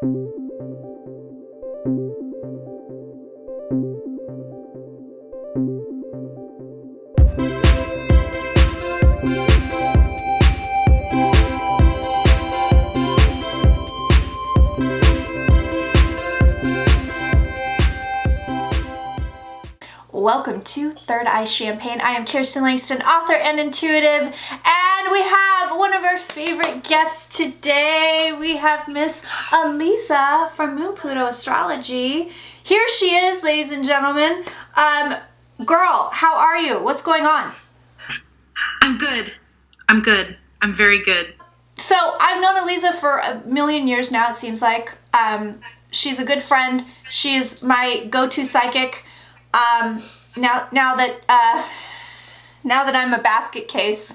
Welcome to Third Eye Champagne. I am Kirsten, Langston, author and intuitive, and we have one of our favorite guests today. We have Miss Aliza from Moon Pluto Astrology. Here she is, ladies and gentlemen. Girl, how are you? What's going on? I'm good. I'm very good. So I've known Aliza for a million years now, it seems like. She's a good friend. She's my go-to psychic. Now that I'm a basket case.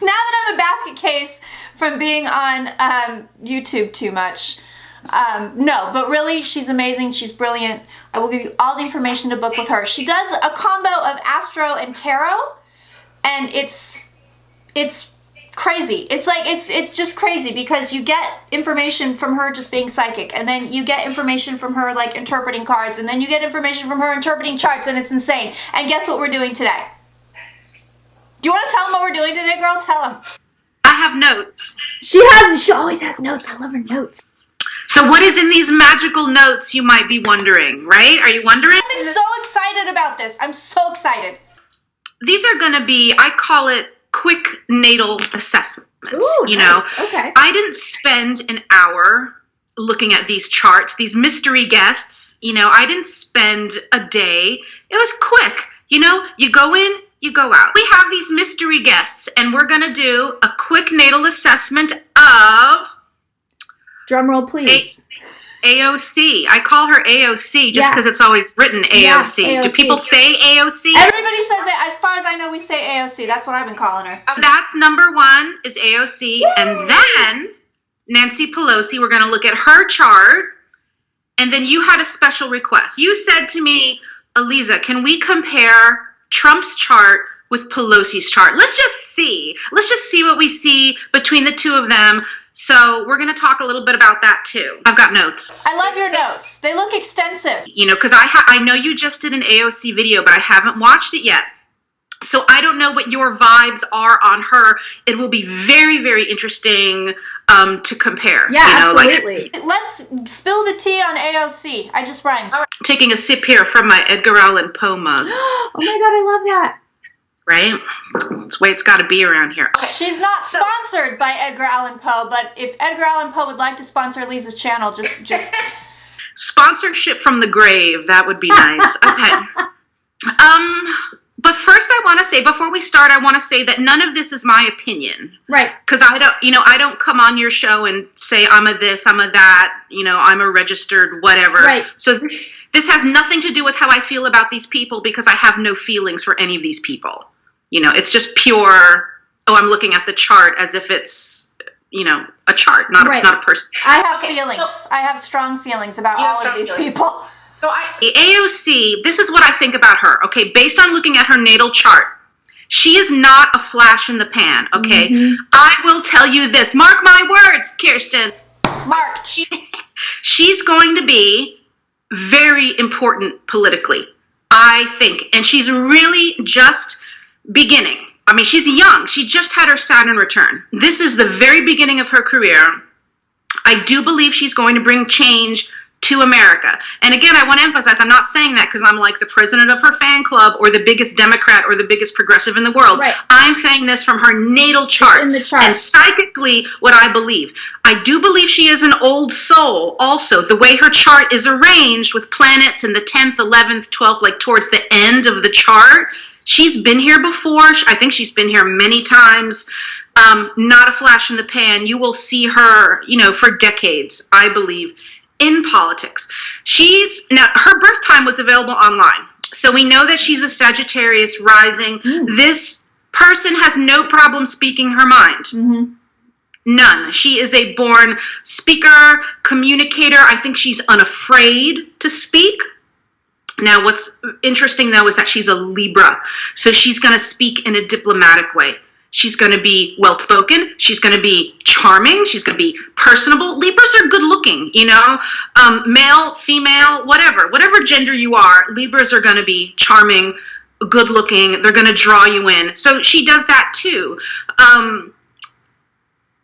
Now that I'm a basket case from being on YouTube too much. No, but really, she's amazing. She's brilliant. I will give you all the information to book with her. She does a combo of astro and tarot, and it's crazy. It's just crazy because you get information from her just being psychic, and then you get information from her like interpreting cards, and then you get information from her interpreting charts, and it's insane. And guess what we're doing today? Do you want to tell them what we're doing today, girl? Tell them. I have notes. She always has notes. I love her notes. So what is in these magical notes, you might be wondering, right? Are you wondering? I'm so excited about this. I'm so excited. These are going to be, I call it quick natal assessments. Ooh, you nice. know, okay. I didn't spend an hour looking at these charts, these mystery guests. You know, I didn't spend a day. It was quick. You know, you go in, you go out. We have these mystery guests, and we're going to do a quick natal assessment of... Drum roll, please. AOC. I call her AOC just because it's always written AOC. Yeah, AOC. Do people say AOC? Everybody says it. As far as I know, we say AOC. That's what I've been calling her. That's number one is AOC. Woo! And then Nancy Pelosi, we're going to look at her chart. And then you had a special request. You said to me, Aliza, can we compare Trump's chart with Pelosi's chart? Let's just see what we see between the two of them. So we're going to talk a little bit about that too. I've got notes. I love your notes. They look extensive. You know, because I know you just did an AOC video, but I haven't watched it yet. So I don't know what your vibes are on her. It will be very, very interesting to compare. Yeah, you know, absolutely. Let's spill the tea on AOC. I just rhymed. Taking a sip here from my Edgar Allan Poe mug. Oh my God, I love that. Right? That's the way it's got to be around here. Okay. She's not sponsored by Edgar Allan Poe, but if Edgar Allan Poe would like to sponsor Aliza's channel, just... Sponsorship from the grave, that would be nice. Okay. But first I want to say, before we start, I want to say that none of this is my opinion. Right. Because I don't come on your show and say I'm a this, I'm a that, I'm a registered whatever. Right. So this has nothing to do with how I feel about these people, because I have no feelings for any of these people. It's just pure, I'm looking at the chart as if it's, a chart, not a person. I have feelings. I have strong feelings about all of these people. So the AOC, this is what I think about her, okay? Based on looking at her natal chart, she is not a flash in the pan, okay? Mm-hmm. I will tell you this. Mark my words, Kirsten. Marked. She's going to be very important politically, I think. And she's really just beginning. I mean, she's young. She just had her Saturn return. This is the very beginning of her career. I do believe she's going to bring change to America. And again, I want to emphasize, I'm not saying that because I'm like the president of her fan club or the biggest Democrat or the biggest progressive in the world. Right. I'm saying this from her natal chart. In the chart. And psychically, what I believe. I do believe she is an old soul also. The way her chart is arranged with planets in the 10th, 11th, 12th, like towards the end of the chart. She's been here before. I think she's been here many times. Not a flash in the pan. You will see her, for decades, I believe, in politics. Now, her birth time was available online. So we know that she's a Sagittarius rising. This person has no problem speaking her mind. Mm-hmm. None. She is a born speaker, communicator. I think she's unafraid to speak. Now, what's interesting, though, is that she's a Libra. So she's going to speak in a diplomatic way. She's going to be well-spoken. She's going to be charming. She's going to be personable. Libras are good-looking, male, female, whatever gender you are. Libras are going to be charming, good-looking. They're going to draw you in. So she does that too.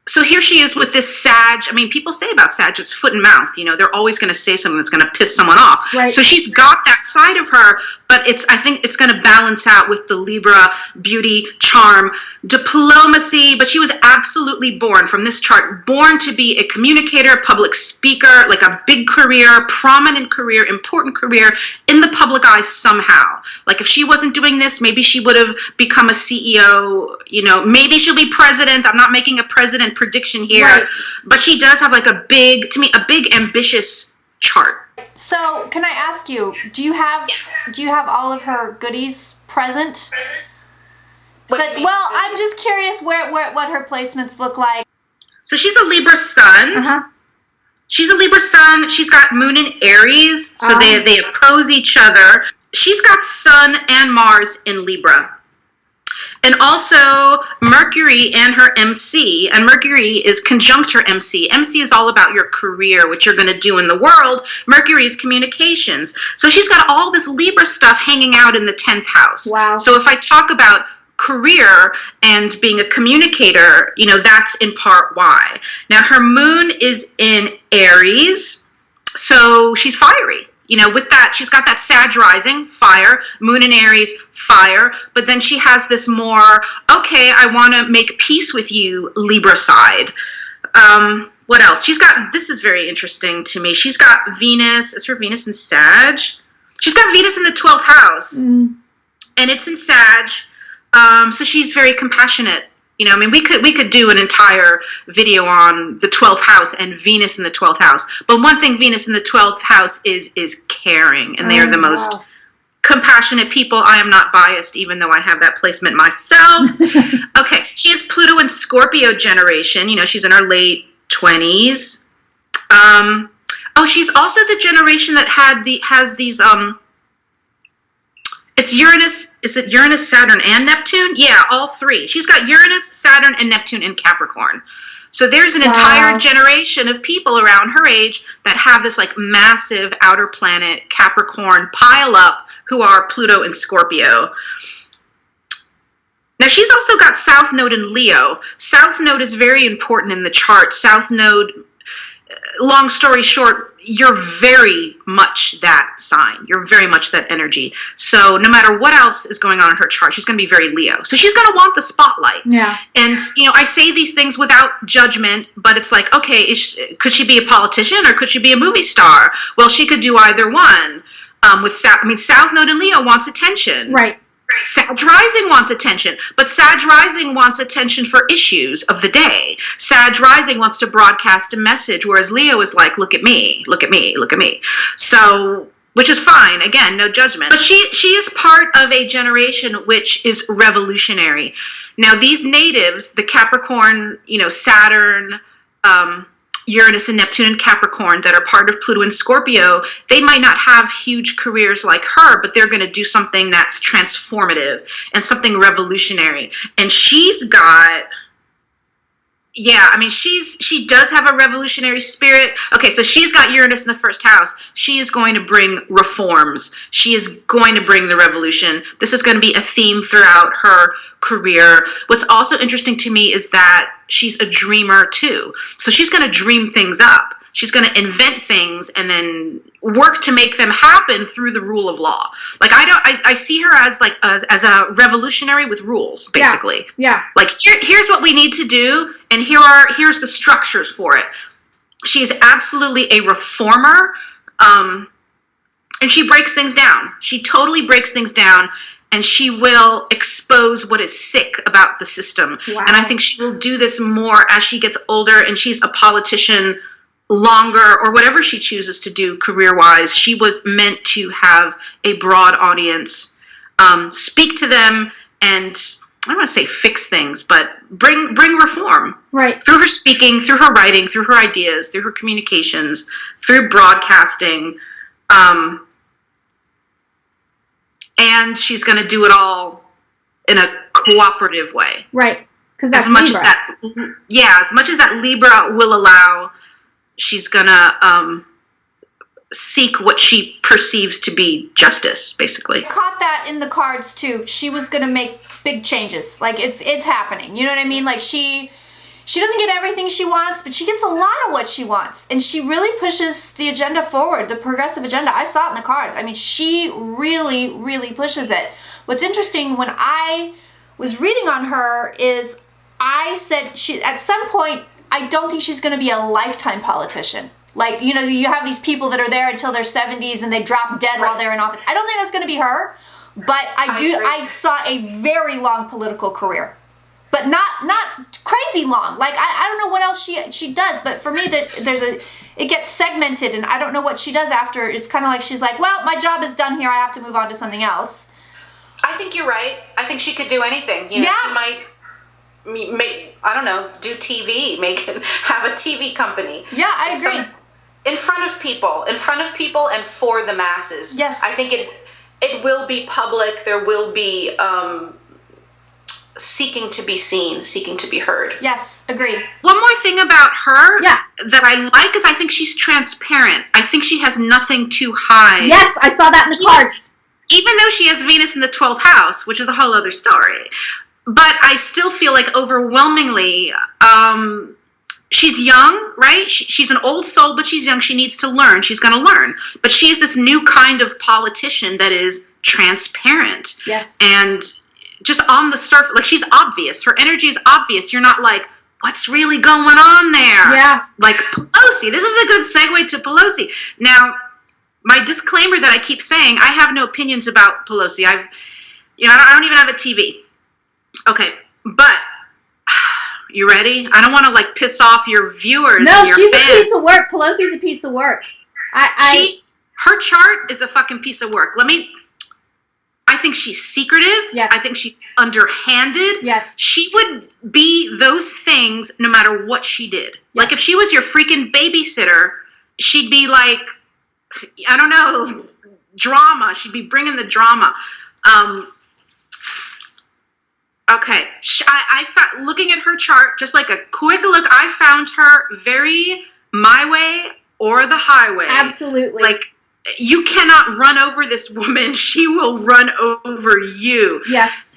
So here she is with this Sag. I mean, people say about Sag, it's foot and mouth. They're always going to say something that's going to piss someone off. Right. So she's got that side of her, but I think it's going to balance out with the Libra beauty, charm, diplomacy. But she was absolutely born from this chart, born to be a communicator, public speaker, like a big career, prominent career, important career in the public eye somehow. Like if she wasn't doing this, maybe she would have become a CEO. Maybe she'll be president. I'm not making a president prediction here, right. But she does have like a big ambitious chart. So can I ask you, do you have all of her goodies present? I'm just curious what her placements look like. So she's a Libra sun. Uh-huh. She's a Libra sun. She's got Moon in Aries, so they oppose each other. She's got Sun and Mars in Libra. And also Mercury and her MC, and Mercury is conjunct her MC. MC is all about your career, what you're going to do in the world. Mercury is communications. So she's got all this Libra stuff hanging out in the 10th house. Wow. So if I talk about career and being a communicator, that's in part why. Now her Moon is in Aries, so she's fiery. With that, she's got that Sag rising, fire, Moon in Aries, fire, but then she has this more, okay, I want to make peace with you, Libra side. What else? This is very interesting to me. She's got Venus, is her Venus in Sag? She's got Venus in the 12th house, and it's in Sag, so she's very compassionate. We could do an entire video on the 12th house and Venus in the 12th house. But one thing Venus in the 12th house is caring, and they are the most compassionate people. I am not biased, even though I have that placement myself. Okay, she is Pluto and Scorpio generation. She's in her late 20s. She's also the generation that has these it's Uranus, is it Uranus, Saturn, and Neptune? Yeah, all three. She's got Uranus, Saturn, and Neptune in Capricorn. So there's an entire generation of people around her age that have this like massive outer planet Capricorn pile up who are Pluto and Scorpio. Now she's also got South Node in Leo. South Node is very important in the chart. South Node, long story short, you're very much that sign. You're very much that energy. So no matter what else is going on in her chart, she's going to be very Leo. So she's going to want the spotlight. Yeah. And, I say these things without judgment, but it's like, okay, could she be a politician or could she be a movie star? Well, she could do either one. South Node in Leo wants attention. Right. Sag rising wants attention, but Sag rising wants attention for issues of the day. Sag rising wants to broadcast a message, whereas Leo is like, look at me, look at me, look at me. So, which is fine, again, no judgment. But she is part of a generation which is revolutionary. Now, these natives, the Capricorn, Saturn, Uranus and Neptune and Capricorn that are part of Pluto and Scorpio, they might not have huge careers like her, but they're going to do something that's transformative and something revolutionary. And she's got, she does have a revolutionary spirit. Okay, so she's got Uranus in the first house. She is going to bring reforms. She is going to bring the revolution. This is going to be a theme throughout her career. What's also interesting to me is that she's a dreamer too. So she's going to dream things up. She's going to invent things and then work to make them happen through the rule of law. Like I see her as as a revolutionary with rules, basically. Yeah. Like here's what we need to do, and here's the structures for it. She is absolutely a reformer, and she breaks things down. She totally breaks things down, and she will expose what is sick about the system. Wow. And I think she will do this more as she gets older, and she's a politician longer, or whatever she chooses to do career-wise. She was meant to have a broad audience, speak to them, and I don't want to say fix things, but bring reform. Right. Through her speaking, through her writing, through her ideas, through her communications, through broadcasting. And she's going to do it all in a cooperative way. Right. Because that's as much Libra. as much as that Libra will allow, she's gonna seek what she perceives to be justice, basically. I caught that in the cards too. She was gonna make big changes. Like it's happening. You know what I mean? Like she doesn't get everything she wants, but she gets a lot of what she wants. And she really pushes the agenda forward, the progressive agenda. I saw it in the cards. I mean, she really, really pushes it. What's interesting, when I was reading on her, is I said at some point, I don't think she's going to be a lifetime politician. Like, you know, you have these people that are there until their 70s and they drop dead while they're in office. I don't think that's going to be her, but I saw a very long political career. But not crazy long. Like, I don't know what else she does, but for me, it gets segmented, and I don't know what she does after. It's kind of like she's like, well, my job is done here. I have to move on to something else. I think you're right. I think she could do anything. You know, she might I don't know, do TV, have a TV company. Yeah, I agree. In front of people and for the masses. Yes. I think it will be public. There will be seeking to be seen, seeking to be heard. Yes, agree. One more thing about her that I like is I think she's transparent. I think she has nothing to hide. Yes, I saw that in the cards. Even though she has Venus in the 12th house, which is a whole other story. But I still feel like overwhelmingly, she's young, right? She's an old soul, but she's young. She needs to learn. She's going to learn. But she is this new kind of politician that is transparent. Yes. And just on the surface, like, she's obvious. Her energy is obvious. You're not like, what's really going on there? Yeah. Like Pelosi. This is a good segue to Pelosi. Now, my disclaimer that I keep saying, I have no opinions about Pelosi. I don't even have a TV. Okay, but you ready? I don't want to like piss off your viewers. No, and your she's fans. a piece of work. Pelosi's a piece of work. Her chart is a fucking piece of work. I think she's secretive. Yes. I think she's underhanded. Yes. She would be those things no matter what she did. Yes. Like if she was your freaking babysitter, she'd be like, I don't know, drama. She'd be bringing the drama. Okay, I found, looking at her chart, just like a quick look, I found her very my way or the highway. Absolutely. Like, you cannot run over this woman. She will run over you. Yes.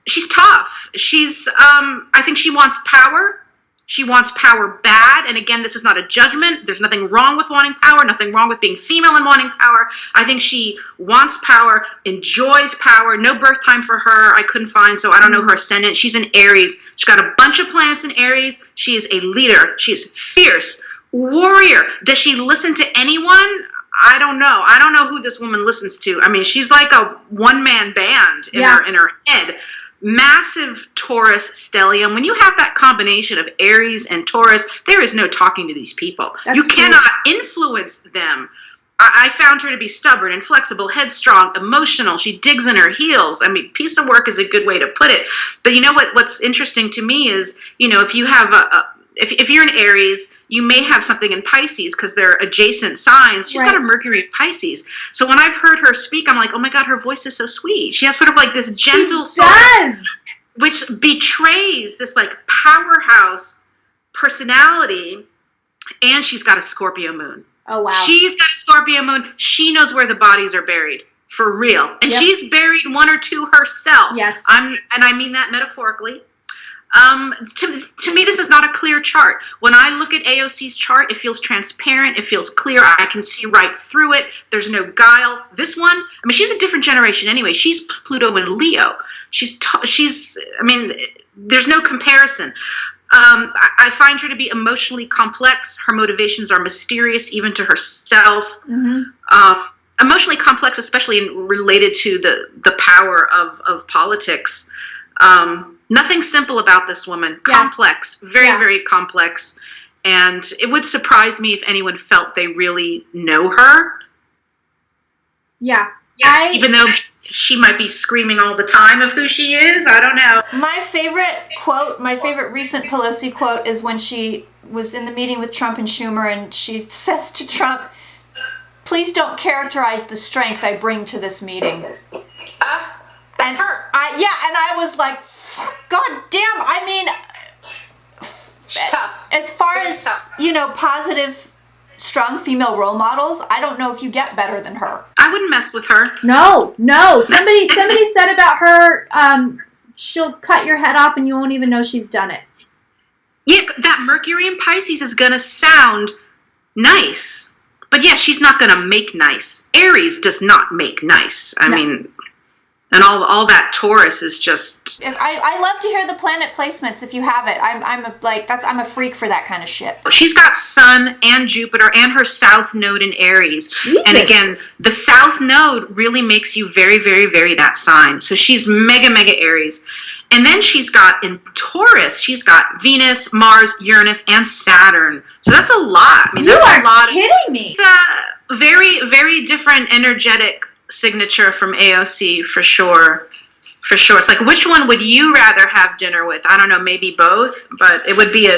She's tough. I think she wants power. She wants power bad. And again, this is not a judgment. There's nothing wrong with wanting power, nothing wrong with being female and wanting power. I think she wants power, enjoys power. No birth time for her I couldn't find, so I don't know her ascendant. She's in Aries. She's got a bunch of planets in Aries. She is a leader. She is fierce. Warrior. Does she listen to anyone? I don't know. I don't know who this woman listens to. I mean, she's like a one-man band in her head. Massive Taurus stellium. When you have that combination of Aries and Taurus, there is no talking to these people. You cannot influence them. I found her to be stubborn, inflexible, headstrong, emotional. She digs in her heels. I mean, piece of work is a good way to put it. But you know what's interesting to me is, you know, if you have if you're in Aries, you may have something in Pisces because they're adjacent signs. She's got a Mercury in Pisces. So when I've heard her speak, I'm like, oh my God, her voice is so sweet. She has sort of like this gentle soul, which betrays this like powerhouse personality. And she's got a Scorpio moon. Oh, wow. She's got a Scorpio moon. She knows where the bodies are buried. For real. And she's buried one or two herself. Yes. And I mean that metaphorically. To me, this is not a clear chart. When I look at AOC's chart, it feels transparent. It feels clear. I can see right through it. There's no guile. This one, I mean, she's a different generation anyway. She's Pluto and Leo. I mean, there's no comparison. I find her to be emotionally complex. Her motivations are mysterious, even to herself. Mm-hmm. Emotionally complex, especially related to the power of politics. Nothing simple about this woman. Complex, very complex. And it would surprise me if anyone felt they really know her. Yeah. Even though she might be screaming all the time of who she is. I don't know. My favorite recent Pelosi quote is when she was in the meeting with Trump and Schumer, and she says to Trump, "Please don't characterize the strength I bring to this meeting." That's her. And I was like, fuck God damn, I mean, She's tough. as far Very as, tough. positive, strong female role models, I don't know if you get better than her. I wouldn't mess with her. No. Somebody said about her, she'll cut your head off and you won't even know she's done it. Yeah, that Mercury in Pisces is going to sound nice. But yeah, she's not going to make nice. Aries does not make nice. I mean, and all that Taurus is just... I love to hear the planet placements if you have it. I'm a freak for that kind of shit. She's got Sun and Jupiter and her South Node in Aries. Jesus. And again, the South Node really makes you very, very, very that sign. So she's mega, mega Aries. And then she's got in Taurus, she's got Venus, Mars, Uranus, and Saturn. So that's a lot. I mean, You that's are a lot. kidding me. It's a very, very different energetic signature from AOC for sure. For sure. It's like, which one would you rather have dinner with? I don't know, maybe both, but it would be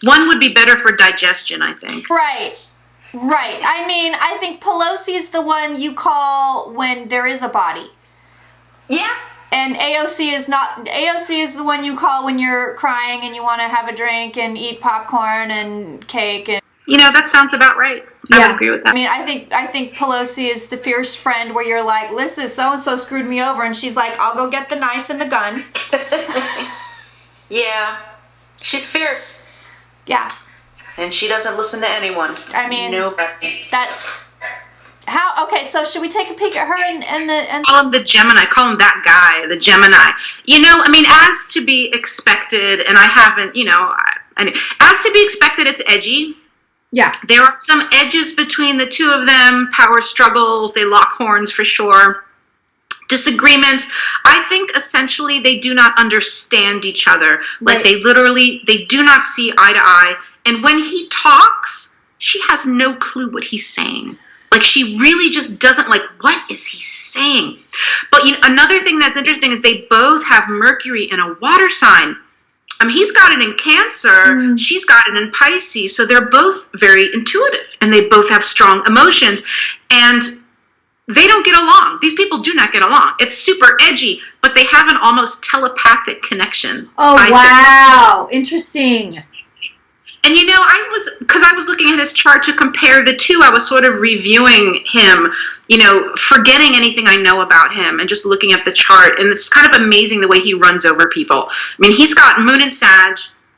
one would be better for digestion, I think. Right. I mean, I think Pelosi's the one you call when there is a body. Yeah. And AOC is not. AOC is the one you call when you're crying and you want to have a drink and eat popcorn and cake. And That sounds about right. I would agree with that. I mean, I think Pelosi is the fierce friend where you're like, listen, so and so screwed me over, and she's like, I'll go get the knife and the gun. Yeah. She's fierce. Yeah. And she doesn't listen to anyone. I mean, nobody. Okay, so should we take a peek at her and Call him the Gemini. Call him that guy, the Gemini. I mean, as to be expected, and I haven't, as to be expected, it's edgy. Yeah. There are some edges between the two of them, power struggles, they lock horns for sure. Disagreements. I think essentially they do not understand each other. Like they do not see eye to eye. And when he talks, she has no clue what he's saying. Like she really just doesn't what is he saying? But another thing that's interesting is they both have Mercury in a water sign. He's got it in Cancer, she's got it in Pisces, so they're both very intuitive, and they both have strong emotions, and they don't get along. These people do not get along. It's super edgy, but they have an almost telepathic connection. Oh, wow. Interesting. And I was looking at his chart to compare the two, I was sort of reviewing him, forgetting anything I know about him and just looking at the chart. And it's kind of amazing the way he runs over people. I mean, he's got Moon in Sag,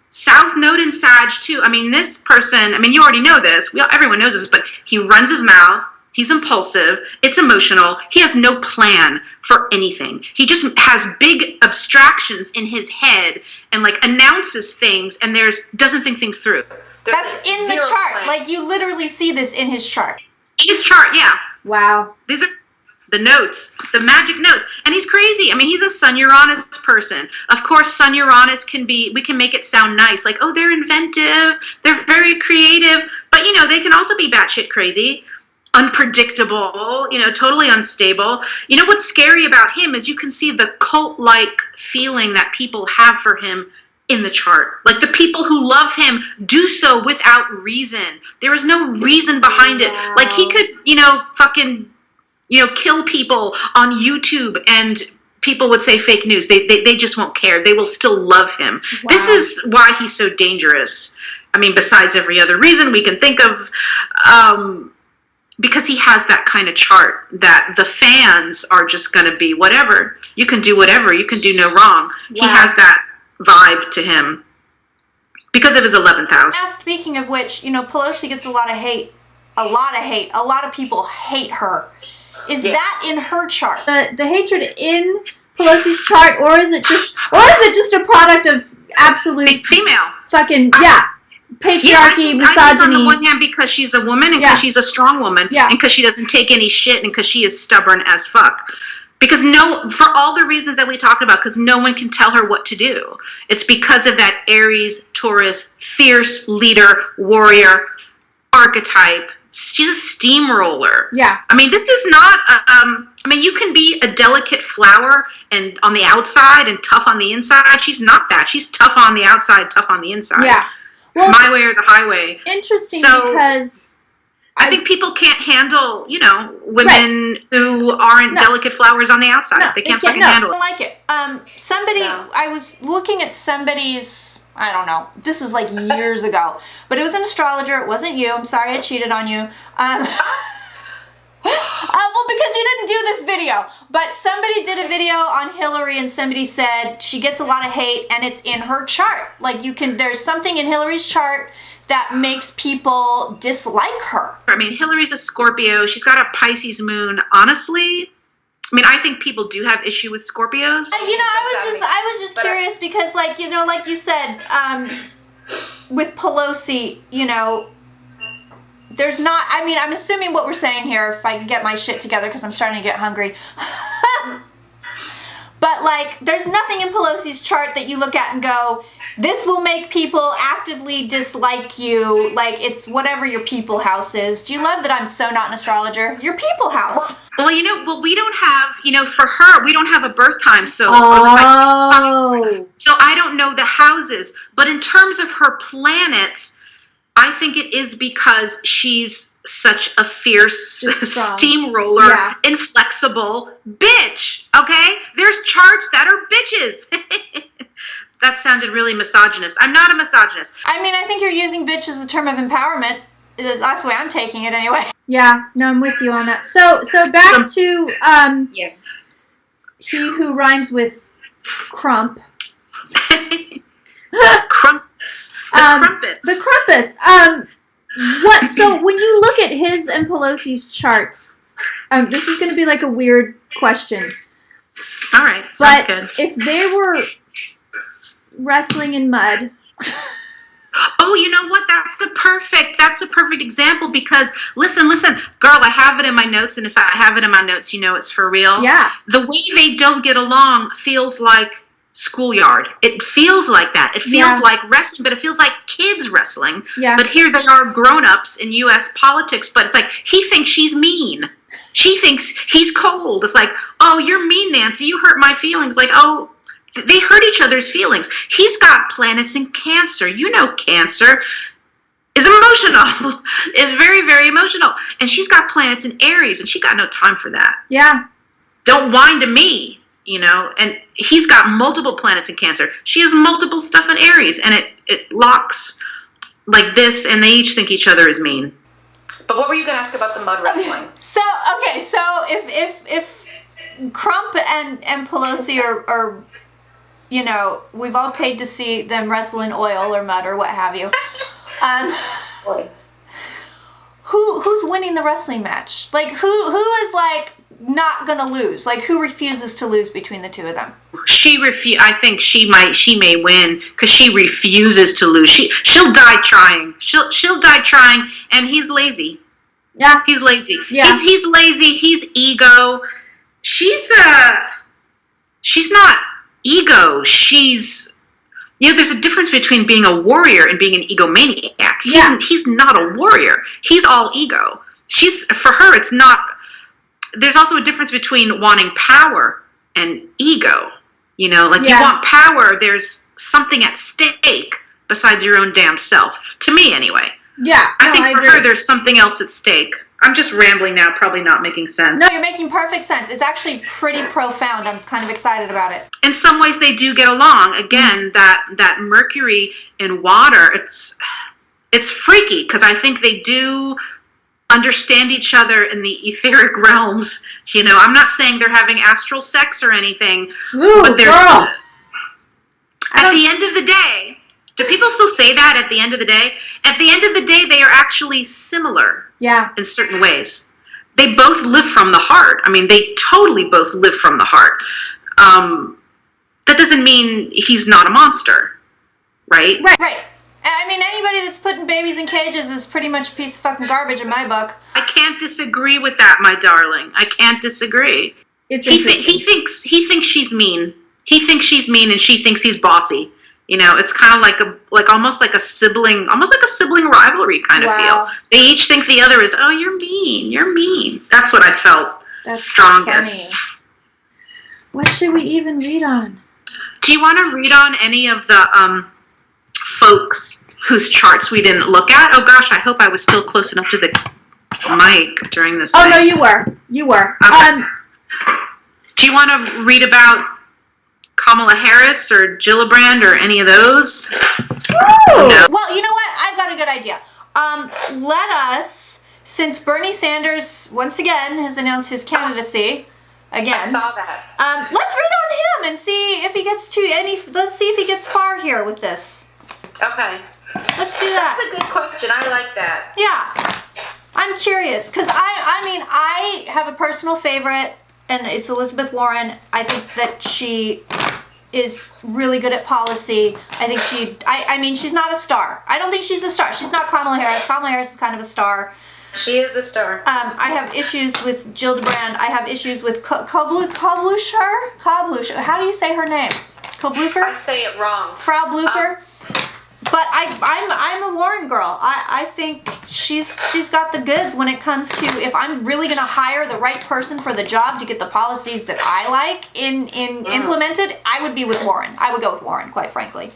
South Node in Sag too. I mean, this person, you already know this. Everyone knows this, but he runs his mouth. He's impulsive. It's emotional. He has no plan for anything. He just has big abstractions in his head and announces things and doesn't think things through. that's in the chart. Plan. You literally see this in his chart. His chart, yeah. Wow. These are the notes, the magic notes. And he's crazy. I mean, he's a Sun-Uranus person. Of course, Sun-Uranus we can make it sound nice. They're inventive. They're very creative. But, they can also be batshit crazy. Unpredictable, totally unstable. What's scary about him is you can see the cult-like feeling that people have for him in the chart. The people who love him do so without reason. There is no reason behind it. He could, kill people on YouTube and people would say fake news. They just won't care. They will still love him. Wow. This is why he's so dangerous. I mean, besides every other reason we can think of, because he has that kind of chart that the fans are just going to be whatever. You can do whatever. You can do no wrong. Wow. He has that vibe to him because of his 11th house. Speaking of which, Pelosi gets a lot of hate. A lot of people hate her. Is that in her chart? The hatred in Pelosi's chart, or is it just a product of absolute female fucking patriarchy, misogyny. I think on the one hand because she's a woman and because she's a strong woman and because she doesn't take any shit and because she is stubborn as fuck. Because for all the reasons that we talked about, because no one can tell her what to do. It's because of that Aries, Taurus, fierce leader, warrior archetype. She's a steamroller. Yeah. I mean, this is not, you can be a delicate flower and on the outside and tough on the inside. She's not that. She's tough on the outside, tough on the inside. Yeah. Well, my way or the highway. Interesting because I think people can't handle, women who aren't delicate flowers on the outside. No, they can't fucking handle it. I don't like it. I was looking at somebody's, I don't know, this was like years ago, but it was an astrologer. It wasn't you. I'm sorry I cheated on you. Well, because you didn't do this video, but somebody did a video on Hillary and somebody said she gets a lot of hate and it's in her chart. Like there's something in Hillary's chart that makes people dislike her. I mean, Hillary's a Scorpio. She's got a Pisces moon. Honestly, I think people do have issue with Scorpios. I was just curious because, like you said, with Pelosi, there's not, I'm assuming what we're saying here, if I can get my shit together because I'm starting to get hungry. But, like, there's nothing in Pelosi's chart that you look at and go, this will make people actively dislike you. Like, it's whatever your people house is. Do you love that I'm so not an astrologer? Your people house. Well, we don't have, for her, we don't have a birth time. So, so I don't know the houses. But in terms of her planets, I think it is because she's such a fierce steamroller, inflexible bitch, okay? There's charts that are bitches. That sounded really misogynist. I'm not a misogynist. I think you're using bitch as a term of empowerment. That's the way I'm taking it anyway. Yeah, no, I'm with you on that. So back to he who rhymes with crump. Crumpets. Crumpets. The crumpets. So when you look at his and Pelosi's charts, this is going to be like a weird question. All right, sounds good. If they were wrestling in mud. Oh, you know what? That's a perfect example because listen, girl, I have it in my notes, and if I have it in my notes, it's for real. Yeah. The way they don't get along feels like schoolyard. It feels like that. It feels like wrestling, but it feels like kids wrestling. Yeah. But here they are grown-ups in U.S. politics, but it's like he thinks she's mean. She thinks he's cold. It's like, oh, you're mean, Nancy. You hurt my feelings. Like, oh, they hurt each other's feelings. He's got planets in Cancer. Cancer is emotional, is very, very emotional. And she's got planets in Aries, and she got no time for that. Yeah. Don't whine to me. And he's got multiple planets in Cancer. She has multiple stuff in Aries, and it locks like this, and they each think each other is mean. But what were you going to ask about the mud wrestling? So if Crump and Pelosi are we've all paid to see them wrestle in oil or mud or what have you. Who's winning the wrestling match? Like who is like not gonna lose? Like who refuses to lose between the two of them? I think she may win because she refuses to lose. She'll die trying. She'll die trying, and he's lazy. Yeah, he's lazy. Yeah, he's lazy. He's ego. She's not ego. She's there's a difference between being a warrior and being an egomaniac. He's not a warrior. He's all ego. For her, it's not. There's also a difference between wanting power and ego. You want power, there's something at stake besides your own damn self. To me, anyway. Yeah. I think for her, there's something else at stake. I'm just rambling now, probably not making sense. No, you're making perfect sense. It's actually pretty profound. I'm kind of excited about it. In some ways, they do get along. Again, that Mercury in water, it's freaky because I think they do understand each other in the etheric realms. I'm not saying they're having astral sex or anything. Ooh, but girl. At the end of the day, do people still say that at the end of the day? At the end of the day, they are actually similar. Yeah. In certain ways. They both live from the heart. They totally both live from the heart. That doesn't mean he's not a monster, right? Right. Anybody that's putting babies in cages is pretty much a piece of fucking garbage in my book. I can't disagree with that, my darling. I can't disagree. He thinks she's mean. He thinks she's mean, and she thinks he's bossy. It's kind of almost like a sibling rivalry kind of feel. They each think the other is, oh, you're mean. That's what I felt. That's strongest. Funny. What should we even read on? Do you want to read on any of the folks whose charts we didn't look at? Oh gosh, I hope I was still close enough to the mic during this. Oh thing. no, you were. You were. Okay. Do you want to read about Kamala Harris or Gillibrand or any of those? No. Well, you know what? I've got a good idea. Let us, since Bernie Sanders once again has announced his candidacy again. I saw that. Let's read on him and see if he gets to any. Let's see if he gets far here with this. Okay. Let's do that. That's a good question. I like that. Yeah. I'm curious because I mean I have a personal favorite and it's Elizabeth Warren. I think that she is really good at policy. I think I mean she's not a star. I don't think she's a star. She's not Kamala Harris. Kamala Harris is kind of a star. She is a star. I have issues with Gillibrand. I have issues with Koblucher. How do you say her name? Koblucher? I say it wrong. Frau Blucher. But I'm a Warren girl. I think she's got the goods when it comes to if I'm really going to hire the right person for the job to get the policies that I like implemented, I would be with Warren. I would go with Warren, quite frankly.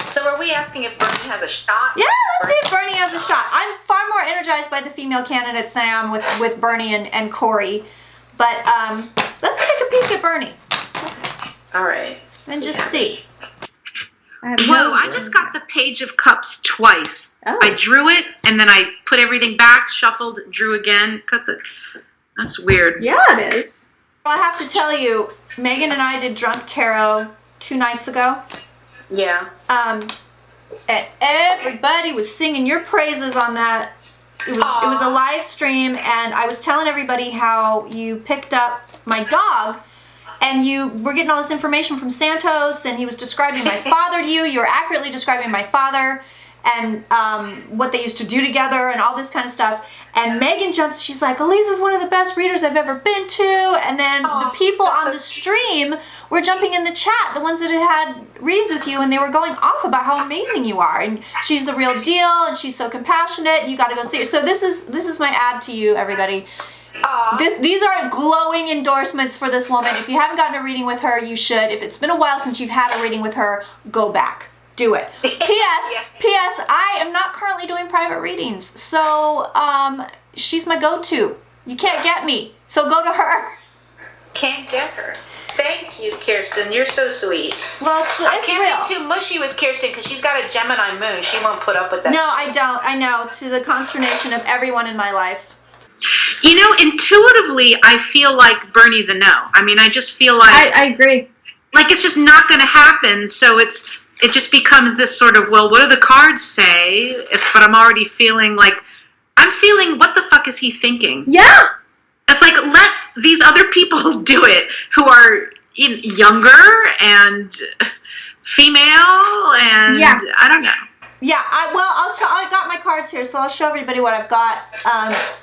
So are we asking if Bernie has a shot? Yeah, let's see if Bernie has a shot. I'm far more energized by the female candidates than I am with Bernie and Corey. But let's take a peek at Bernie. All right. And just see. Whoa, I just got the Page of Cups twice. Oh. I drew it, and then I put everything back, shuffled, drew again, that's weird. Yeah, it is. Well, I have to tell you, Megan and I did Drunk Tarot 2 nights ago. Yeah. And everybody was singing your praises on that. It was a live stream, and I was telling everybody how you picked up my dog, and you were getting all this information from Santos, and he was describing my father to you. You were accurately describing my father and what they used to do together and all this kind of stuff. And Megan jumps, she's like, Aliza's one of the best readers I've ever been to. And then the people on the stream were jumping in the chat, the ones that had readings with you, and they were going off about how amazing you are. And she's the real deal, and she's so compassionate. You got to go see her. So this is my ad to you, everybody. These are glowing endorsements for this woman. If you haven't gotten a reading with her, you should. If it's been a while since you've had a reading with her, go back. Do it. P.S. I am not currently doing private readings. So, she's my go-to. You can't get me. So go to her. Can't get her. Thank you, Kirsten. You're so sweet. Well, it's I can't real. be too mushy with Kirsten because she's got a Gemini moon. She won't put up with that. No, I don't. I know. To the consternation of everyone in my life. You know, intuitively, I feel like Bernie's a no. I mean, I just feel like... I agree. Like, it's just not going to happen, so it just becomes this sort of, well, what do the cards say? But I'm already feeling like... I'm feeling, what the fuck is he thinking? Yeah! It's like, let these other people do it who are younger and female and... Yeah. I don't know. Yeah, I got my cards here, so I'll show everybody what I've got.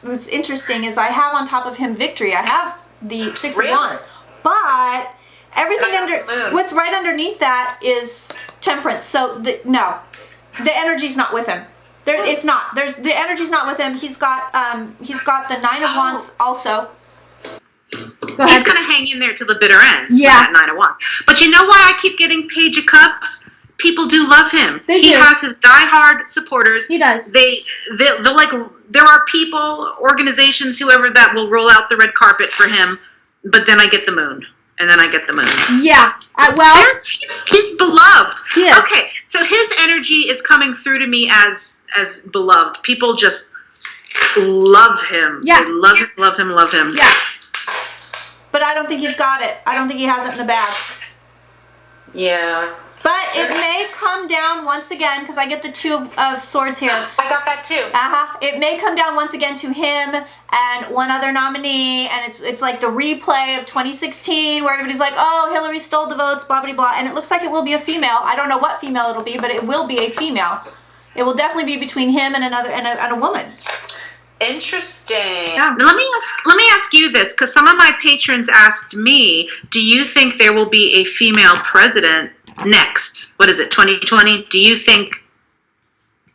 What's interesting is I have on top of him Victory. I have the Six of Wands, but everything what's right underneath that is Temperance. So the energy's not with him. It's not. The energy's not with him. He's got the Nine of Wands also. Go ahead. He's going to hang in there to the bitter end. Yeah. That Nine of Wands. But you know why I keep getting Page of Cups? People do love him. He has his diehard supporters. He does. They'll like, there are people, organizations, whoever that will roll out the red carpet for him, but then I get the moon. And then I get the moon. Yeah. He's beloved. He is. Okay, so his energy is coming through to me as beloved. People just love him. Yeah. They love him, love him, love him. Yeah. But I don't think he's got it. I don't think he has it in the bag. Yeah. But it may come down once again, because I get the Two of Swords here. I got that too. It may come down once again to him and one other nominee, and it's like the replay of 2016 where everybody's like, oh, Hillary stole the votes, blah, blah, blah, and it looks like it will be a female. I don't know what female it'll be, but it will be a female. It will definitely be between him and a woman. Interesting. Yeah. Now, let me ask you this, because some of my patrons asked me, do you think there will be a female president next? What is it, 2020? Do you think,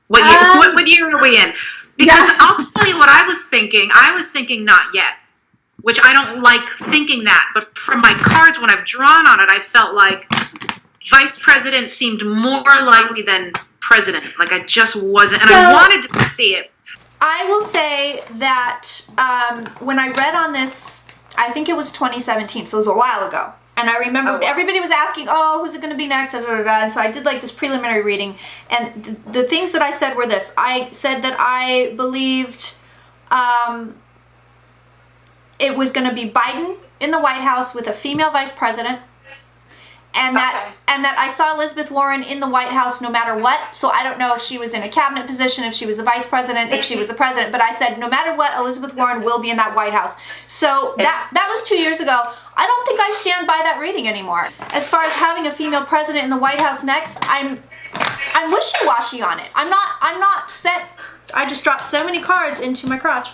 what year are we in? Because I'll tell you what I was thinking. I was thinking not yet, which I don't like thinking that, but from my cards when I've drawn on it, I felt like vice president seemed more likely than president. Like I just wasn't, and I wanted to see it. I will say that when I read on this, I think it was 2017, so it was a while ago. And I remember everybody was asking, oh, who's it going to be next? And so I did like this preliminary reading. And the things that I said were this. I said that I believed it was going to be Biden in the White House with a female vice president. And that I saw Elizabeth Warren in the White House no matter what. So I don't know if she was in a cabinet position, if she was a vice president, if she was a president. But I said no matter what, Elizabeth Warren will be in that White House. So that was 2 years ago. I don't think I stand by that reading anymore. As far as having a female president in the White House next, I'm wishy-washy on it. I'm not set. I just dropped so many cards into my crotch.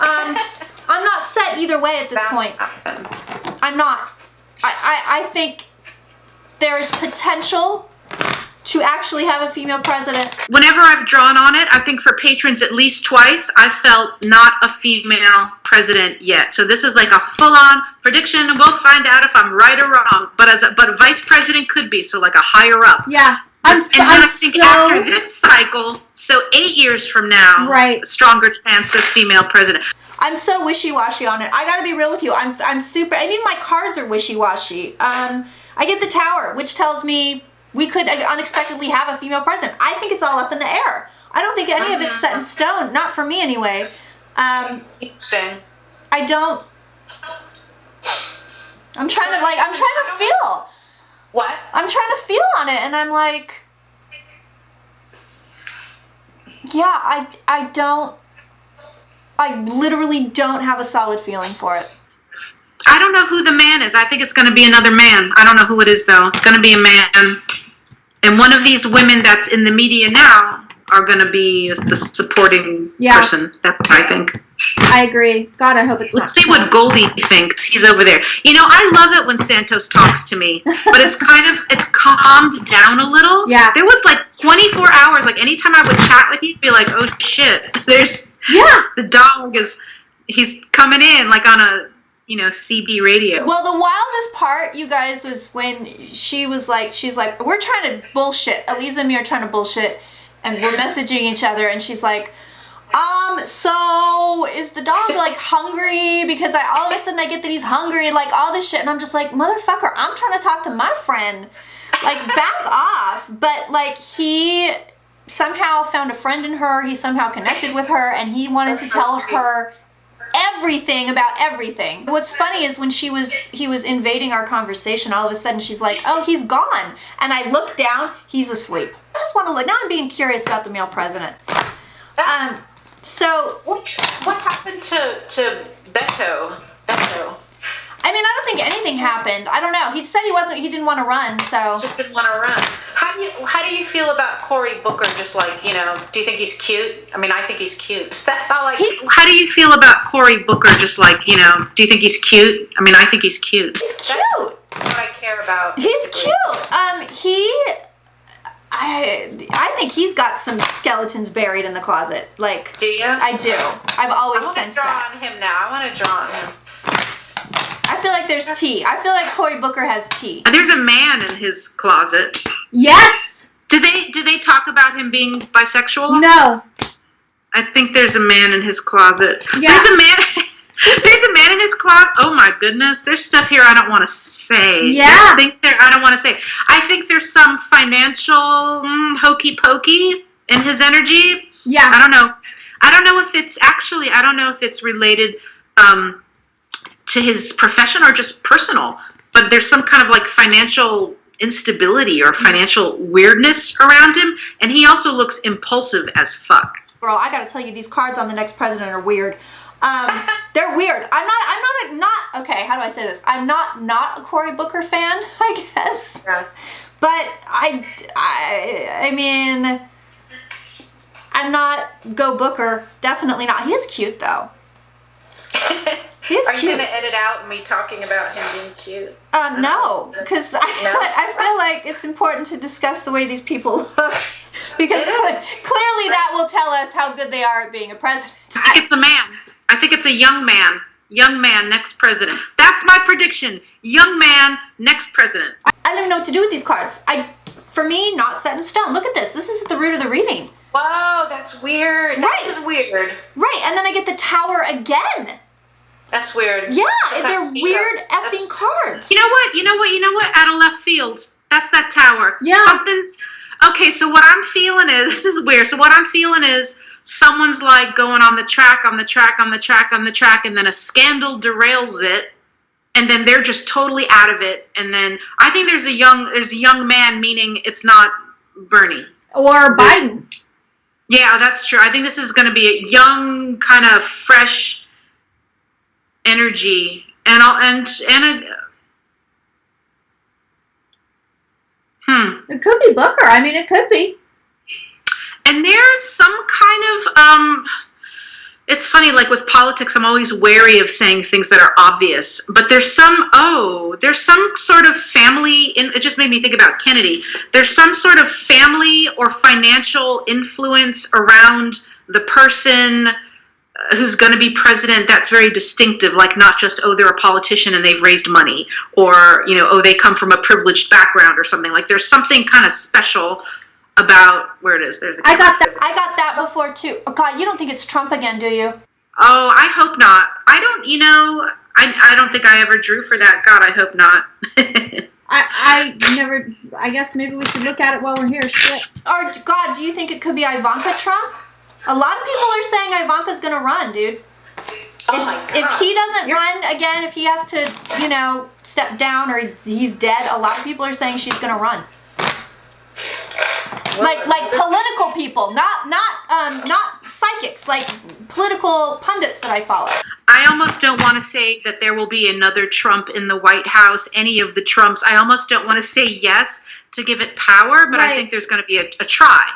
I'm not set either way at this point. I'm not. I think there's potential to actually have a female president. Whenever I've drawn on it, I think for patrons at least twice, I felt not a female president yet. So this is like a full-on prediction. We'll find out if I'm right or wrong. But a vice president could be, so like a higher up. Yeah. I think after this cycle, so 8 years from now, right, stronger chance of female president. I'm so wishy-washy on it. I gotta be real with you. I'm super, I mean, my cards are wishy-washy. I get the Tower, which tells me we could unexpectedly have a female president. I think it's all up in the air. I don't think any of it's set in stone. Not for me, anyway. Interesting. I don't. I'm trying to feel. What? I'm trying to feel on it, and I'm like, yeah, I literally don't have a solid feeling for it. I don't know who the man is. I think it's going to be another man. I don't know who it is, though. It's going to be a man. And one of these women that's in the media now are going to be the supporting person. That's what I think. I agree. God, I hope it's not. Let's see what Goldie thinks. He's over there. You know, I love it when Santos talks to me, but it's calmed down a little. Yeah. There was like 24 hours, like anytime I would chat with you, you'd be like, oh shit, the dog he's coming in like on a, CB radio. Well, the wildest part, you guys, was when she's like, we're trying to bullshit. Aliza and me are trying to bullshit, and we're messaging each other, and she's like, so is the dog like hungry? Because all of a sudden I get that he's hungry and like all this shit, and I'm just like, motherfucker, I'm trying to talk to my friend. Like, back off. But like, he somehow found a friend in her. He somehow connected with her, and he wanted to tell her everything about everything. What's funny is when he was invading our conversation, all of a sudden she's like, oh, he's gone. And I look down, he's asleep. I just want to look. Now I'm being curious about the male president. So what happened to Beto? I mean, I don't think anything happened. I don't know. He said he didn't want to run, so. Just didn't want to run. How do you feel about Cory Booker? Just like, do you think he's cute? I mean, I think he's cute. That's all How do you feel about Cory Booker? Just like, do you think he's cute? I mean, I think he's cute. He's cute. That's what I care about. He's cute. I think he's got some skeletons buried in the closet. Like, do you? I do. I've always sensed that. I want to draw on him now. I want to draw on him. I feel like there's tea. I feel like Cory Booker has tea. There's a man in his closet. Yes. Do they talk about him being bisexual? No. I think there's a man in his closet. Yeah. There's a man in his closet. Oh my goodness. There's stuff here I don't want to say. Yeah. I don't want to say. I think there's some financial hokey pokey in his energy. Yeah. I don't know. I don't know if it's related to his profession or just personal, but there's some kind of like financial instability or financial weirdness around him, and he also looks impulsive as fuck. Girl, I gotta tell you, these cards on the next president are weird. They're weird. I'm not, okay, how do I say this? I'm not a Cory Booker fan, I guess. Yeah. But I mean, I'm not go Booker. Definitely not. He is cute, though. Are you going to edit out me talking about him being cute? No, because I feel like it's important to discuss the way these people look. Because clearly that will tell us how good they are at being a president. I think it's a man. I think it's a young man. Young man, next president. That's my prediction. Young man, next president. I don't even know what to do with these cards. For me, not set in stone. Look at this. This is at the root of the reading. Whoa, that's weird. Right. That is weird. Right, and then I get the Tower again. That's weird. Yeah, they're weird effing cards. You know what? Out of left field. That's that Tower. Yeah. Something's okay. So what I'm feeling is, this is weird. So what I'm feeling is someone's like going on the track, and then a scandal derails it, and then they're just totally out of it. And then I think there's a young man, meaning it's not Bernie Or Biden. Yeah, that's true. I think this is going to be a young, kind of fresh energy, and It could be Booker. I mean, it could be. And there's some kind of it's funny, like with politics, I'm always wary of saying things that are obvious, but there's some sort of family, it just made me think about Kennedy. There's some sort of family or financial influence around the person who's going to be president that's very distinctive, like not just, they're a politician and they've raised money, or, they come from a privileged background or something. Like there's something kind of special about where it is. There's a camera. I got that before too. Oh God, you don't think it's Trump again, do you? Oh, I hope not. I don't, I don't think I ever drew for that. God, I hope not. I guess maybe we should look at it while we're here. Shit. Or God, do you think it could be Ivanka Trump? A lot of people are saying Ivanka's gonna run, dude. Oh my God. If he doesn't run again, if he has to, step down or he's dead, a lot of people are saying she's gonna run. Like political people, not psychics, like political pundits that I follow. I almost don't want to say that there will be another Trump in the White House, any of the Trumps. I almost don't want to say yes to give it power, but Right. I think there's going to be a try.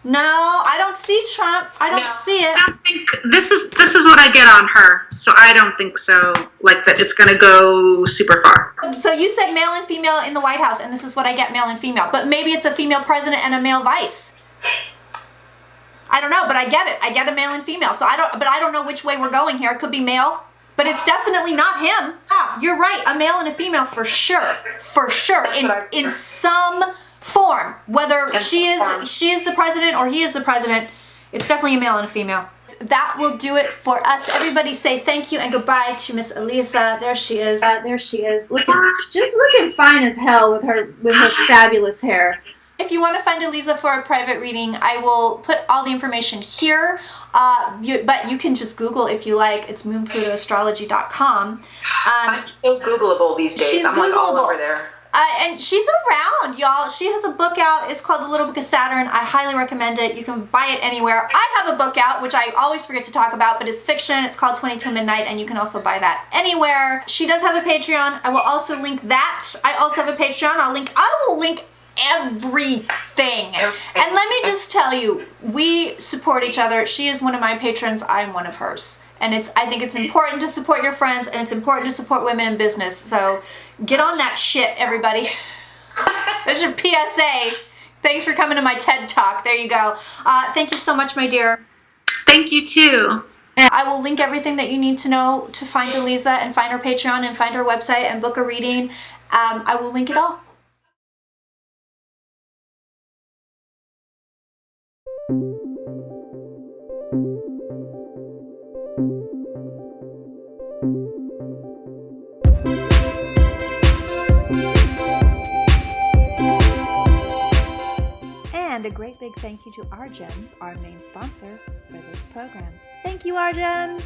No, I don't see Trump. I don't see it. I don't think this is what I get on her. So I don't think so. Like that, it's going to go super far. So you said male and female in the White House, and this is what I get, male and female. But maybe it's a female president and a male vice. I don't know, but I get it. I get a male and female. So I don't know which way we're going here. It could be male, but it's definitely not him. You're right, a male and a female for sure. For sure. In some form, whether she is the president or he is the president, it's definitely a male and a female. That will do it for us. Everybody say thank you and goodbye to Miss Aliza. There she is. Looking fine as hell with her fabulous hair. If you want to find Aliza for a private reading, I will put all the information here. But you can just Google if you like. It's moonplutoastrology.com. I'm so Googleable these days. She's I'm like all Googleable. over there. And she's around, y'all. She has a book out. It's called The Little Book of Saturn. I highly recommend it. You can buy it anywhere. I have a book out, which I always forget to talk about, but it's fiction. It's called 22 Midnight, and you can also buy that anywhere. She does have a Patreon. I will also link that. I also have a Patreon. I will link everything. And let me just tell you, we support each other. She is one of my patrons. I'm one of hers. And I think it's important to support your friends, and it's important to support women in business. So get on that shit, everybody. That's your PSA. Thanks for coming to my TED Talk. There you go. Thank you so much, my dear. Thank you too. And I will link everything that you need to know to find Aliza and find her Patreon and find her website and book a reading. I will link it all. And a great big thank you to Our Gems, our main sponsor for this program. Thank you, Our Gems!